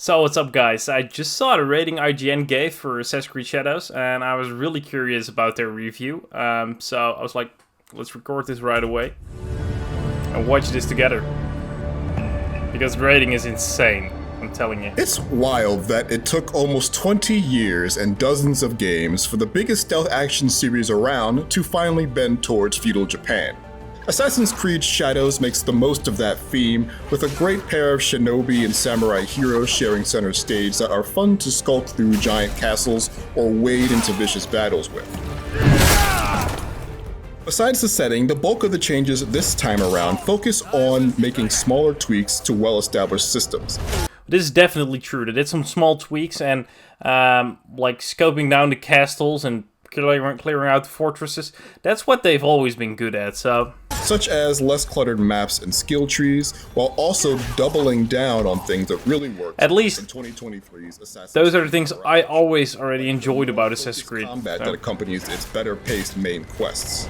So what's up guys, I just saw the rating IGN gave for Assassin's Creed Shadows and I was really curious about their review, so I was like, let's record this right away and watch this together, because the rating is insane, I'm telling you. It's wild that it took almost 20 years and dozens of games for the biggest stealth action series around to finally bend towards feudal Japan. Assassin's Creed Shadows makes the most of that theme, with a great pair of shinobi and samurai heroes sharing center stage that are fun to skulk through giant castles or wade into vicious battles with. Besides the setting, the bulk of the changes this time around focus on making smaller tweaks to well-established systems. This is definitely true. They did some small tweaks and like scoping down the castles and clearing out the fortresses. That's what they've always been good at, so... Such as less cluttered maps and skill trees, while also doubling down on things that really worked. At least in 2023's Assassin's those are the things I always already enjoyed about Assassin's Creed. Combat that accompanies its better-paced main quests.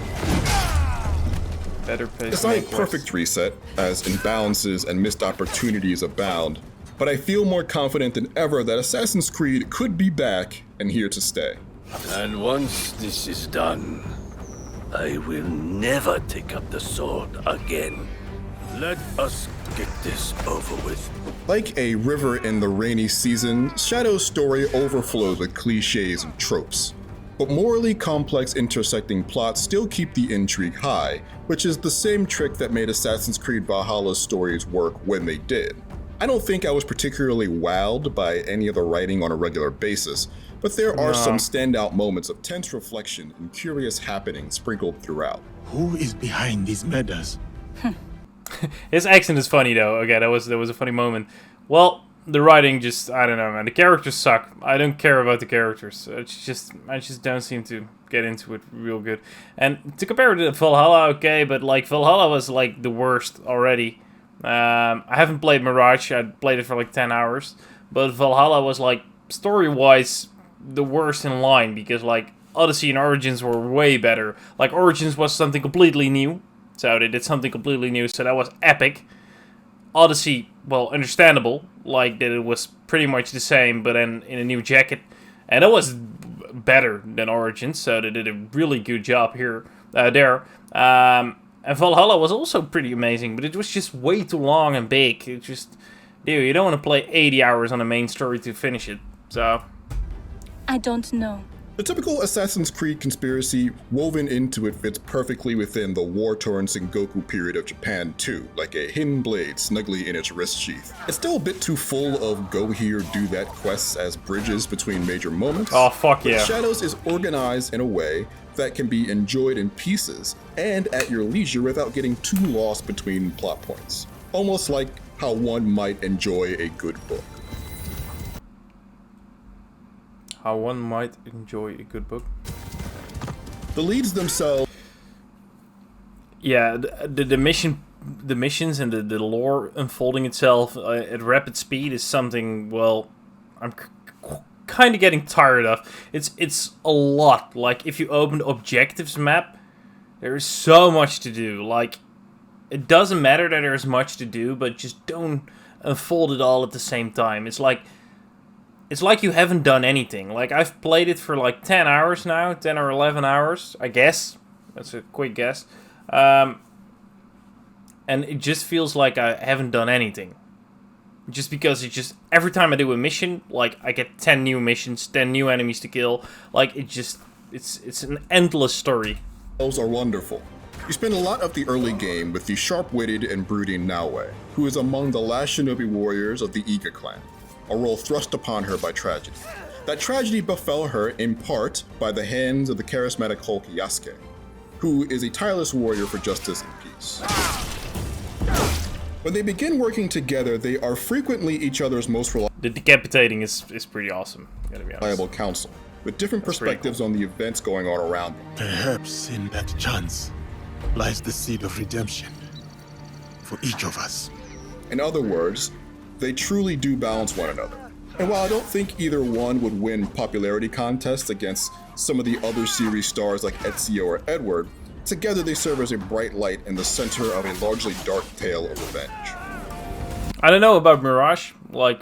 It's not a perfect reset, as imbalances and missed opportunities abound, but I feel more confident than ever that Assassin's Creed could be back and here to stay. And once this is done, I will never take up the sword again. Let us get this over with. Like a river in the rainy season, Shadow's story overflows with cliches and tropes. But morally complex intersecting plots still keep the intrigue high, which is the same trick that made Assassin's Creed Valhalla's stories work when they did. I don't think I was particularly wowed by any of the writing on a regular basis, but there are some standout moments of tense reflection and curious happenings sprinkled throughout. Who is behind these murders? His accent is funny though. Okay, that was a funny moment. Well, the writing just, I don't know, man. The characters suck. I don't care about the characters. I just don't seem to get into it real good. And to compare it to Valhalla, okay, but like Valhalla was like the worst already. I haven't played Mirage. I played it for like 10 hours, but Valhalla was like story-wise the worst in line, because like Odyssey and Origins were way better. Like Origins was something completely new, so they did something completely new, so that was epic. Odyssey, well, understandable, like that it was pretty much the same, but then in a new jacket, and it was better than Origins, so they did a really good job here, there. And Valhalla was also pretty amazing, but it was just way too long and big. It just, dude, you don't want to play 80 hours on the main story to finish it, so... I don't know. The typical Assassin's Creed conspiracy woven into it fits perfectly within the war-torn Sengoku period of Japan too, like a hidden blade snugly in its wrist sheath. It's still a bit too full of go here, do that quests as bridges between major moments. Oh, fuck yeah. Shadows is organized in a way that can be enjoyed in pieces and at your leisure without getting too lost between plot points. Almost like how one might enjoy a good book. How one might enjoy a good book. The leads themselves... Yeah, the missions and the lore unfolding itself at rapid speed is something, well, I'm kind of getting tired of. It's a lot. Like, if you open the objectives map, there is so much to do. Like, it doesn't matter that there's much to do, but just don't unfold it all at the same time. It's like you haven't done anything. Like, I've played it for like 10 hours now, 10 or 11 hours, I guess. That's a quick guess. And it just feels like I haven't done anything. Just because it just, every time I do a mission, like, I get 10 new missions, 10 new enemies to kill. Like, it just, it's an endless story. Those are wonderful. You spend a lot of the early game with the sharp-witted and brooding Naoe, who is among the last shinobi warriors of the Iga clan, a role thrust upon her by tragedy. That tragedy befell her in part by the hands of the charismatic Hulk Yasuke, who is a tireless warrior for justice and peace. When they begin working together, they are frequently each other's most The decapitating is pretty awesome, gotta be honest. reliable counsel, with different perspectives on the events going on around them. Perhaps in that chance lies the seed of redemption for each of us. In other words, they truly do balance one another. And while I don't think either one would win popularity contests against some of the other series stars like Ezio or Edward, together they serve as a bright light in the center of a largely dark tale of revenge. I don't know about Mirage, like,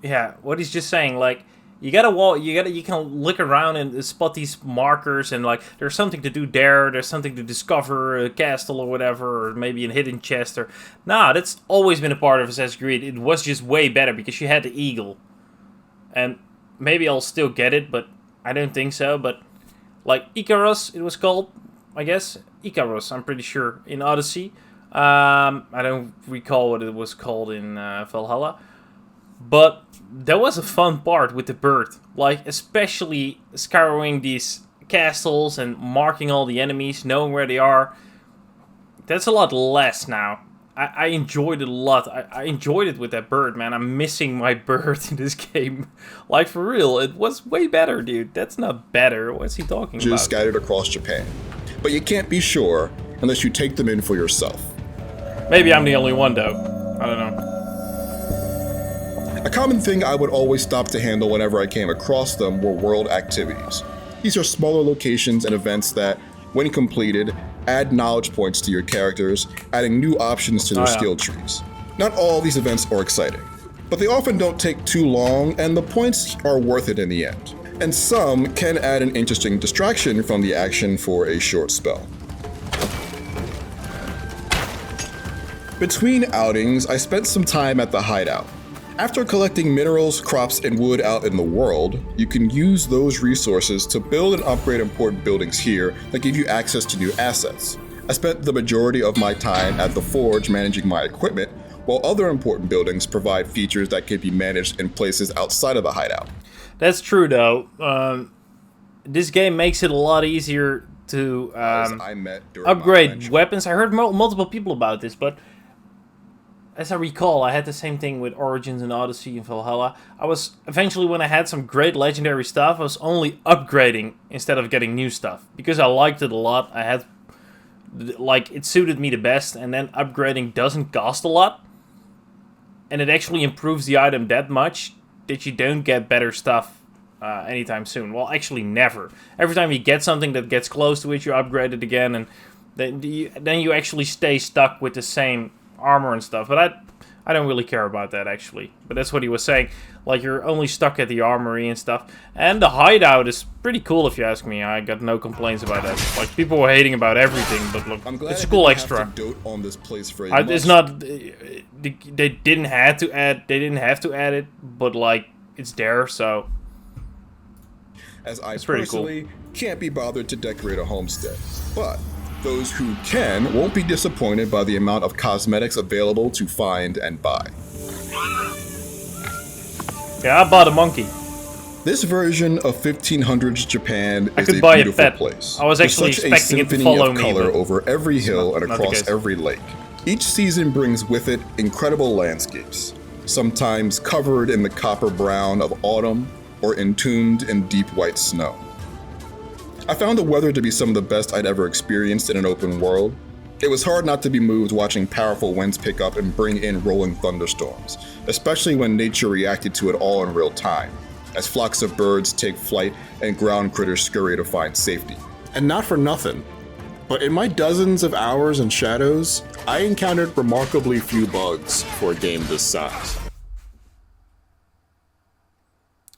yeah, what he's just saying, like, you gotta walk, you can look around and spot these markers, and like, there's something to do there, there's something to discover, a castle or whatever, or maybe a hidden chest, or... Nah, that's always been a part of Assassin's Creed. It was just way better, because you had the eagle. And maybe I'll still get it, but I don't think so, but... Like, Icarus, it was called, I guess. Icarus, I'm pretty sure, in Odyssey. I don't recall what it was called in Valhalla. But that was a fun part with the bird. Like, especially scouring these castles and marking all the enemies, knowing where they are. That's a lot less now. I enjoyed it a lot. I enjoyed it with that bird, man. I'm missing my bird in this game. Like, for real, it was way better, dude. That's not better. What's he talking about? Just scattered across Japan. But you can't be sure unless you take them in for yourself. Maybe I'm the only one, though. I don't know. A common thing I would always stop to handle whenever I came across them were world activities. These are smaller locations and events that, when completed, add knowledge points to your characters, adding new options to their skill trees. Not all these events are exciting, but they often don't take too long, and the points are worth it in the end. And some can add an interesting distraction from the action for a short spell. Between outings, I spent some time at the hideout. After collecting minerals, crops, and wood out in the world, you can use those resources to build and upgrade important buildings here that give you access to new assets. I spent the majority of my time at the forge managing my equipment, while other important buildings provide features that can be managed in places outside of the hideout. That's true, though. This game makes it a lot easier to upgrade weapons. I heard multiple people about this, but as I recall, I had the same thing with Origins and Odyssey and Valhalla. I was, eventually when I had some great legendary stuff, I was only upgrading instead of getting new stuff. Because I liked it a lot, I had, like, it suited me the best, and then upgrading doesn't cost a lot. And it actually improves the item that much that you don't get better stuff anytime soon. Well, actually never. Every time you get something that gets close to it, you upgrade it again, and then you actually stay stuck with the same armor and stuff, but I don't really care about that, actually. But that's what he was saying, like, you're only stuck at the armory and stuff. And the hideout is pretty cool, if you ask me. I got no complaints about that. Like, people were hating about everything, but look, it's a cool extra. On this place for it's not, they didn't have to add it, but like, it's there, so as I it's pretty cool. personally can't be bothered to decorate a homestead, but those who can won't be disappointed by the amount of cosmetics available to find and buy. Yeah, I bought a monkey. This version of 1500s Japan is a buy beautiful a pet. place. I was actually expecting it to follow me, color but over every hill and not the across case. every lake. Each season brings with it incredible landscapes, sometimes covered in the copper brown of autumn or entombed in deep white snow. I found the weather to be some of the best I'd ever experienced in an open world. It was hard not to be moved watching powerful winds pick up and bring in rolling thunderstorms, especially when nature reacted to it all in real time, as flocks of birds take flight and ground critters scurry to find safety. And not for nothing, but in my dozens of hours in Shadows, I encountered remarkably few bugs for a game this size.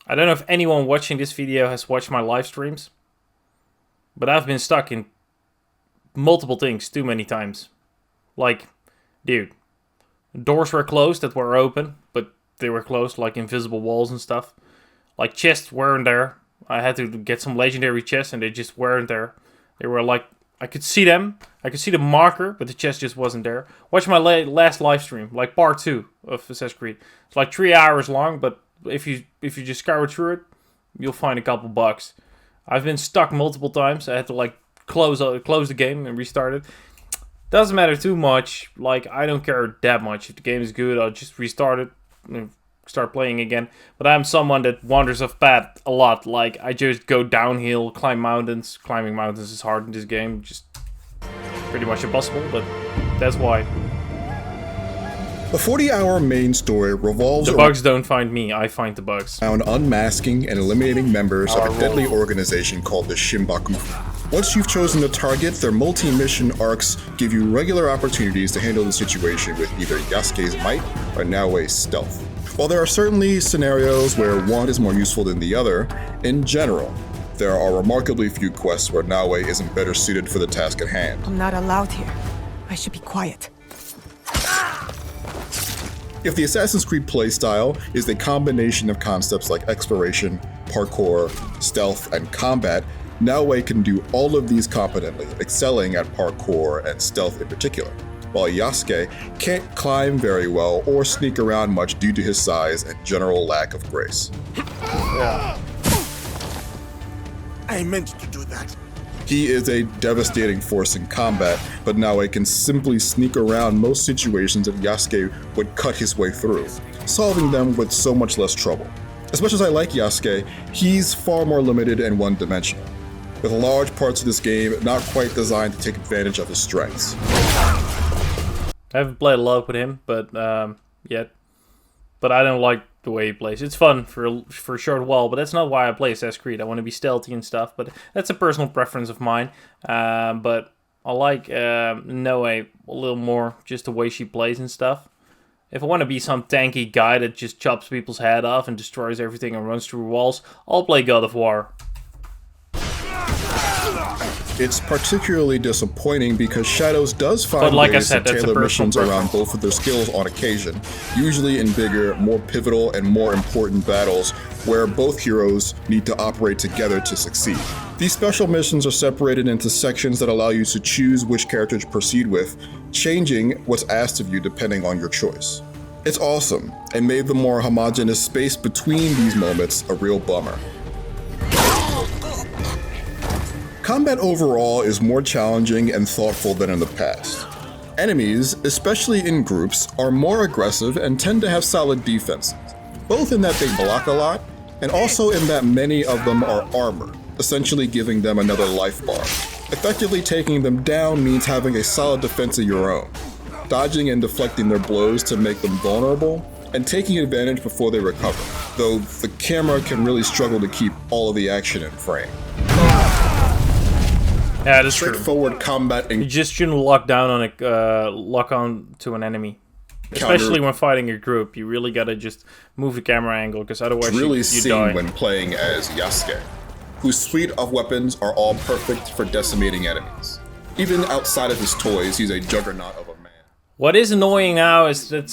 I don't know if anyone watching this video has watched my live streams, but I've been stuck in multiple things too many times. Like, dude, doors were closed that were open, but they were closed, like invisible walls and stuff. Like, chests weren't there. I had to get some legendary chests and they just weren't there. They were like, I could see them. I could see the marker, but the chest just wasn't there. Watch my last live stream, like part 2 of Assassin's Creed. It's like 3 hours long, but if you just scour through it, you'll find a couple bugs. I've been stuck multiple times. I had to like close the game and restart it. Doesn't matter too much. Like, I don't care that much. If the game is good, I'll just restart it and start playing again. But I'm someone that wanders off path a lot. Like, I just go downhill, climb mountains. Climbing mountains is hard in this game. Just pretty much impossible, but that's why. The 40-hour main story revolves The bugs don't find me, I find the bugs. around unmasking and eliminating members of a deadly organization called the Shimbakufu. Once you've chosen the target, their multi-mission arcs give you regular opportunities to handle the situation with either Yasuke's might or Naoe's stealth. While there are certainly scenarios where one is more useful than the other, in general, there are remarkably few quests where Naoe isn't better suited for the task at hand. I'm not allowed here. I should be quiet. If the Assassin's Creed playstyle is a combination of concepts like exploration, parkour, stealth, and combat, Naoe can do all of these competently, excelling at parkour and stealth in particular, while Yasuke can't climb very well or sneak around much due to his size and general lack of grace. I meant to do that. He is a devastating force in combat, but Naoe can simply sneak around most situations that Yasuke would cut his way through, solving them with so much less trouble. As much as I like Yasuke, he's far more limited and one-dimensional, with large parts of this game not quite designed to take advantage of his strengths. I haven't played a lot with him, but yet. But I don't like the way he plays. It's fun for a short while, but that's not why I play Assassin's Creed. I want to be stealthy and stuff, but that's a personal preference of mine. But I like Naoe a little more, just the way she plays and stuff. If I want to be some tanky guy that just chops people's head off and destroys everything and runs through walls, I'll play God of War. It's particularly disappointing because Shadows does find ways to tailor missions around both of their skills on occasion, usually in bigger, more pivotal, and more important battles where both heroes need to operate together to succeed. These special missions are separated into sections that allow you to choose which character to proceed with, changing what's asked of you depending on your choice. It's awesome, and made the more homogeneous space between these moments a real bummer. Combat overall is more challenging and thoughtful than in the past. Enemies, especially in groups, are more aggressive and tend to have solid defenses, both in that they block a lot, and also in that many of them are armored, essentially giving them another life bar. Effectively taking them down means having a solid defense of your own, dodging and deflecting their blows to make them vulnerable, and taking advantage before they recover, though the camera can really struggle to keep all of the action in frame. Yeah, that's straightforward combat. You just shouldn't lock on to an enemy, especially when fighting a group. You really gotta just move the camera angle, because otherwise really you seen die. When playing as Yasuke, whose suite of weapons are all perfect for decimating enemies. Even outside of his toys, he's a juggernaut of a man. What is annoying now is that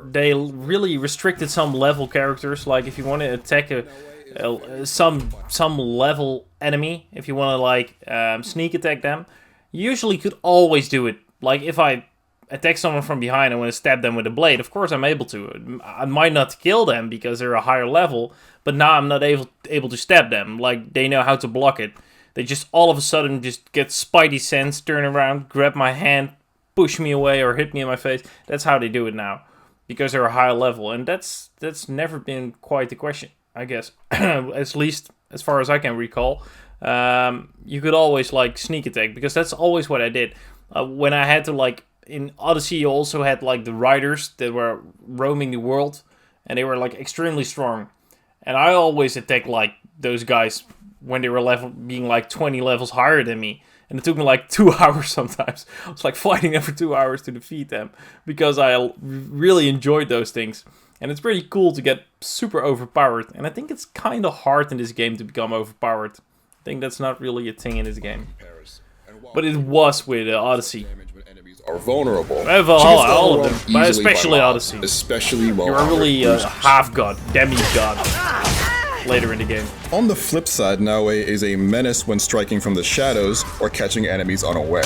they really restricted some level characters. Like if you want to attack some level enemy, if you want to like sneak attack them, you usually could always do it. Like if I attack someone from behind and want to stab them with a blade, of course I'm able to. I might not kill them because they're a higher level, but now I'm not able to stab them. Like they know how to block it. They just all of a sudden just get spidey sense, turn around, grab my hand, push me away or hit me in my face. That's how they do it now, because they're a higher level, and that's never been quite the question, I guess. At least as far as I can recall. You could always like sneak attack, because that's always what I did. When I had to, like, in Odyssey you also had like the riders that were roaming the world, and they were like extremely strong. And I always attacked like those guys when they were being like 20 levels higher than me. And it took me like 2 hours sometimes. I was like fighting them for 2 hours to defeat them, because I really enjoyed those things. And it's pretty cool to get super overpowered. And I think it's kind of hard in this game to become overpowered. I think that's not really a thing in this game. But it was with Odyssey. Are vulnerable. All of them, but especially Odyssey. Especially while you're really a half-god, demigod later in the game. On the flip side, Naoe is a menace when striking from the shadows or catching enemies unaware.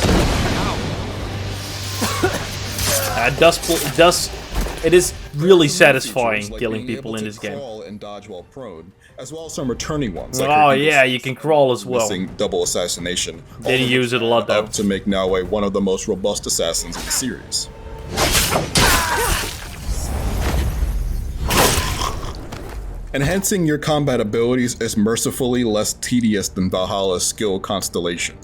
It is really satisfying killing people in this game. And dodge while prone, as well as some returning ones. Like yeah, you can crawl as well. Double assassination. Didn't use it a lot though. To make Naoe one of the most robust assassins in the series. Enhancing your combat abilities is mercifully less tedious than Valhalla's skill constellation.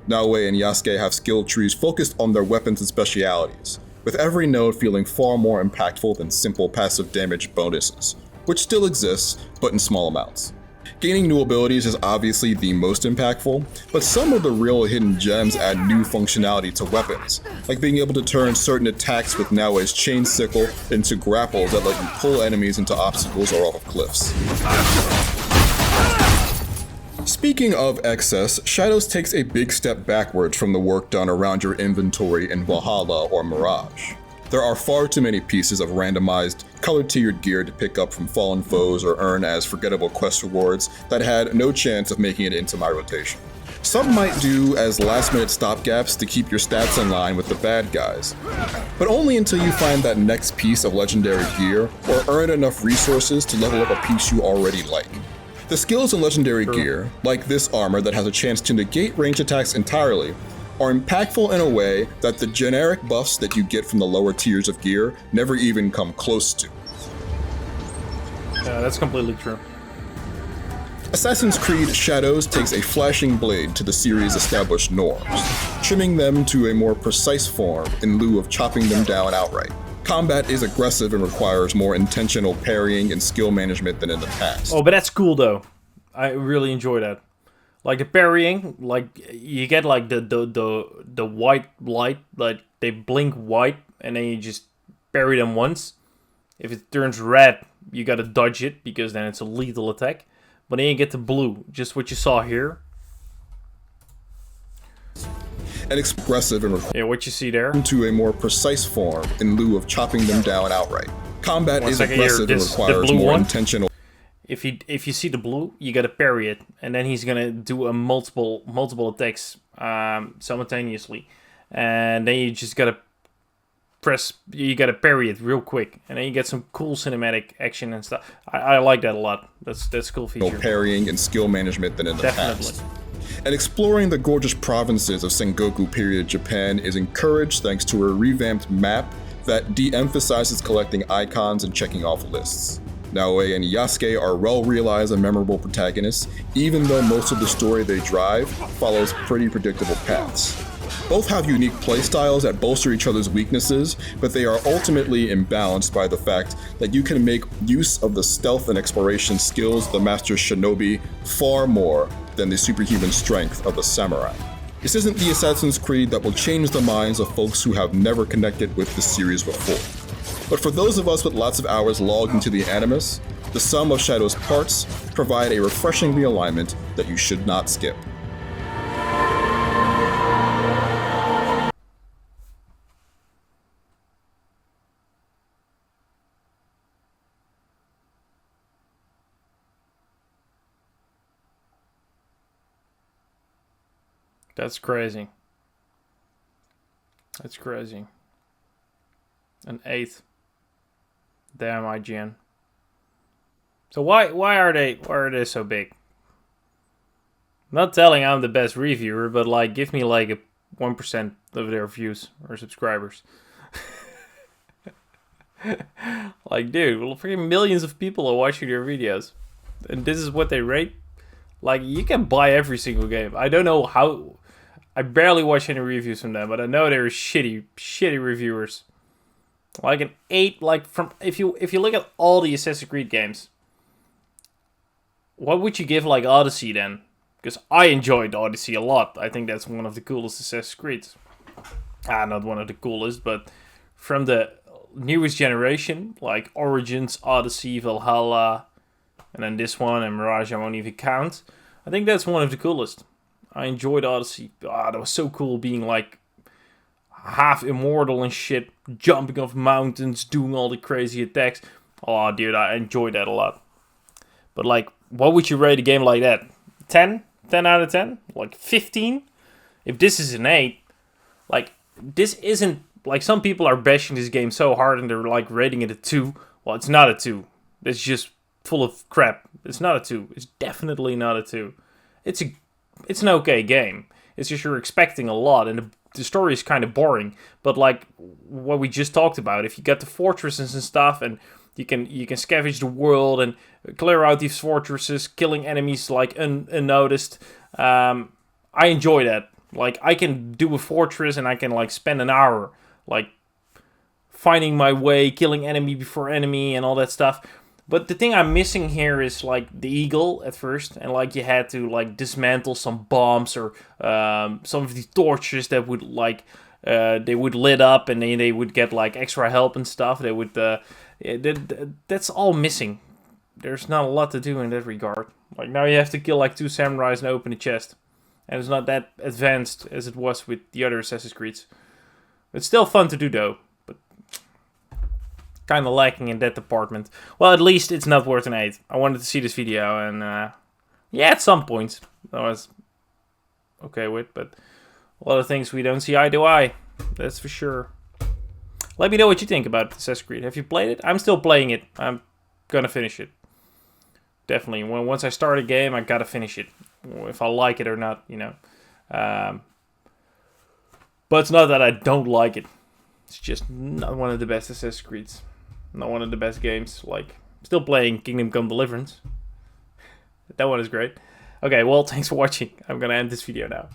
Naoe and Yasuke have skill trees focused on their weapons and specialities, with every node feeling far more impactful than simple passive damage bonuses, which still exists, but in small amounts. Gaining new abilities is obviously the most impactful, but some of the real hidden gems add new functionality to weapons, like being able to turn certain attacks with Naoe's chain sickle into grapples that let you pull enemies into obstacles or off of cliffs. Speaking of excess, Shadows takes a big step backwards from the work done around your inventory in Valhalla or Mirage. There are far too many pieces of randomized, color-tiered gear to pick up from fallen foes or earn as forgettable quest rewards that had no chance of making it into my rotation. Some might do as last-minute stopgaps to keep your stats in line with the bad guys, but only until you find that next piece of legendary gear or earn enough resources to level up a piece you already like. The skills in legendary gear, like this armor that has a chance to negate ranged attacks entirely, are impactful in a way that the generic buffs that you get from the lower tiers of gear never even come close to. Yeah, that's completely true. Assassin's Creed Shadows takes a flashing blade to the series' established norms, trimming them to a more precise form in lieu of chopping them down outright. Combat is aggressive and requires more intentional parrying and skill management than in the past. Oh, but that's cool though. I really enjoy that. Like the parrying, like you get like the white light, like they blink white, and then you just parry them once. If it turns red, you gotta dodge it because then it's a lethal attack. But then you get the blue, just what you saw here. And expressive and yeah, what you see there. To a more precise form in lieu of chopping them down outright. Combat is aggressive and requires more intentional. If you see the blue, you gotta parry it, and then he's gonna do a multiple attacks simultaneously, and then you just gotta parry it real quick, and then you get some cool cinematic action and stuff. I like that a lot. That's a cool feature. More parrying and skill management than in the past. And exploring the gorgeous provinces of Sengoku period Japan is encouraged thanks to a revamped map that de-emphasizes collecting icons and checking off lists. Naoe and Yasuke are well-realized and memorable protagonists, even though most of the story they drive follows pretty predictable paths. Both have unique playstyles that bolster each other's weaknesses, but they are ultimately imbalanced by the fact that you can make use of the stealth and exploration skills of the Master Shinobi far more than the superhuman strength of the samurai. This isn't the Assassin's Creed that will change the minds of folks who have never connected with the series before. But for those of us with lots of hours logged into the Animus, the sum of Shadow's parts provide a refreshing realignment that you should not skip. That's crazy. That's crazy. An 8th. Damn, IGN. So why are they so big? Not telling I'm the best reviewer, but like give me like a 1% of their views or subscribers. Like, dude, well, freaking millions of people are watching your videos, and this is what they rate. Like, you can buy every single game. I don't know how. I barely watch any reviews from them, but I know they're shitty reviewers. Like an 8, like from if you look at all the Assassin's Creed games, what would you give like Odyssey then? Because I enjoyed Odyssey a lot. I think that's one of the coolest Assassin's Creeds. Not one of the coolest, but from the newest generation, like Origins, Odyssey, Valhalla, and then this one and Mirage I won't even count. I think that's one of the coolest. I enjoyed Odyssey. That was so cool being like half immortal and shit, jumping off mountains, doing all the crazy attacks. Oh, dude, I enjoyed that a lot. But like, what would you rate a game like that? 10? 10 out of 10? Like 15? If this is an 8, like, this isn't, like, some people are bashing this game so hard and they're like rating it a 2. Well, it's not a 2. It's just full of crap. It's not a 2. It's definitely not a 2. It's an okay game. It's just you're expecting a lot, and the story is kind of boring. But like what we just talked about, if you get the fortresses and stuff, and you can scavenge the world and clear out these fortresses, killing enemies like unnoticed. I enjoy that. Like, I can do a fortress and I can like spend an hour like finding my way, killing enemy before enemy, and all that stuff. But the thing I'm missing here is like the eagle at first, and like you had to like dismantle some bombs or some of the torches that would like they would lit up, and they would get like extra help and stuff. They would that's all missing. There's not a lot to do in that regard. Like now you have to kill like 2 samurais and open a chest, and it's not that advanced as it was with the other Assassin's Creeds. It's still fun to do though. Kind of lacking in that department. Well, at least it's not worth an 8. I wanted to see this video, and yeah, at some points I was okay with, but a lot of things we don't see eye to eye. That's for sure. Let me know what you think about Assassin's Creed. Have you played it? I'm still playing it. I'm gonna finish it. Definitely. Once I start a game, I gotta finish it, if I like it or not, you know. But it's not that I don't like it. It's just not one of the best Assassin's Creeds. Not one of the best games. Like, still playing Kingdom Come Deliverance. That one is great. Okay, well, thanks for watching. I'm gonna end this video now.